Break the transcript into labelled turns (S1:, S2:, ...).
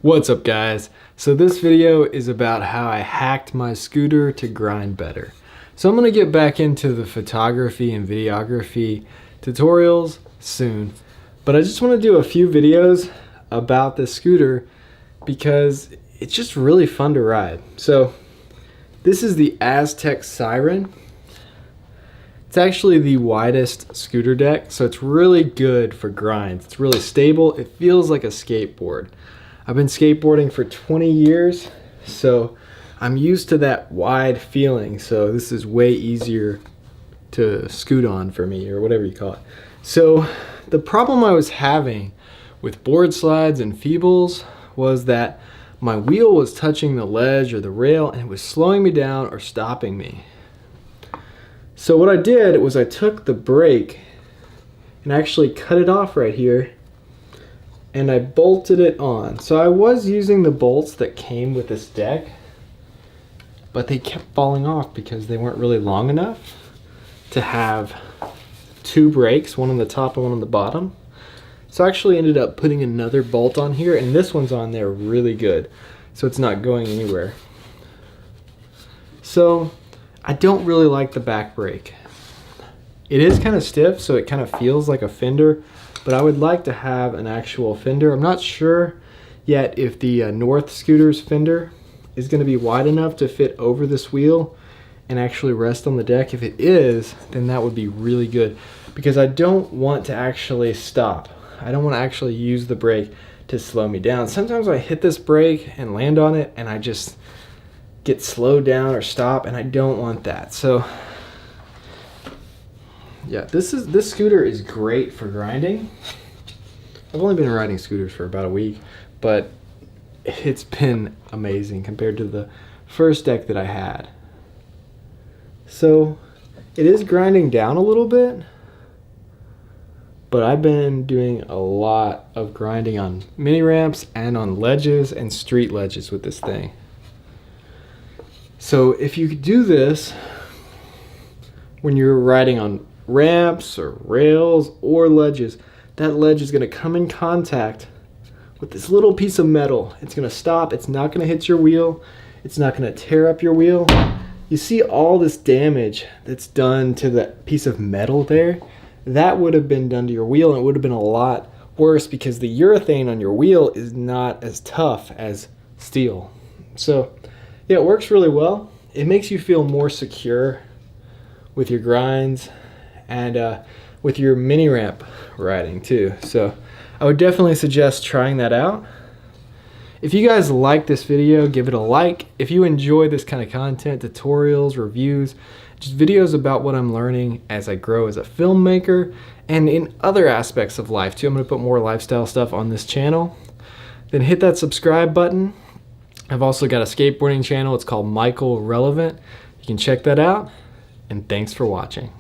S1: What's up guys? So this video is about how I hacked my scooter to grind better. So I'm going to get back into the photography and videography tutorials soon, but I just want to do a few videos about this scooter because it's just really fun to ride. So this is the Aztec Siren. It's actually the widest scooter deck, so it's really good for grinds. It's really stable. It feels like a skateboard. I've been skateboarding for 20 years, so I'm used to that wide feeling. So this is way easier to scoot on for me, or whatever you call it. So the problem I was having with board slides and feebles was that my wheel was touching the ledge or the rail and it was slowing me down or stopping me. So what I did was I took the brake and actually cut it off right here, and I bolted it on. So I was using the bolts that came with this deck, but they kept falling off because they weren't really long enough to have two brakes, one on the top and one on the bottom. So I actually ended up putting another bolt on here, and this one's on there really good, so it's not going anywhere. So I don't really like the back brake. It is kind of stiff, so it kind of feels like a fender, but I would like to have an actual fender. I'm not sure yet if the North Scooter's fender is going to be wide enough to fit over this wheel and actually rest on the deck. If it is, then that would be really good, because I don't want to actually stop. I don't want to actually use the brake to slow me down. Sometimes I hit this brake and land on it and I just get slowed down or stop, and I don't want that. So yeah, this scooter is great for grinding. I've only been riding scooters for about a week, but it's been amazing compared to the first deck that I had. So it is grinding down a little bit, but I've been doing a lot of grinding on mini ramps and on ledges and street ledges with this thing. So if you could do this when you're riding on ramps or rails or ledges, that ledge is going to come in contact with this little piece of metal. It's going to stop. It's not going to hit your wheel. It's not going to tear up your wheel. You see all this damage that's done to that piece of metal there? That would have been done to your wheel, and it would have been a lot worse because the urethane on your wheel is not as tough as steel. So yeah, it works really well. It makes you feel more secure with your grinds and with your mini ramp riding too. So I would definitely suggest trying that out. If you guys like this video, give it a like. If you enjoy this kind of content, tutorials, reviews, just videos about what I'm learning as I grow as a filmmaker and in other aspects of life too, I'm going to put more lifestyle stuff on this channel, then hit that subscribe button. I've also got a skateboarding channel. It's called Michael Relevant. You can check that out, and thanks for watching.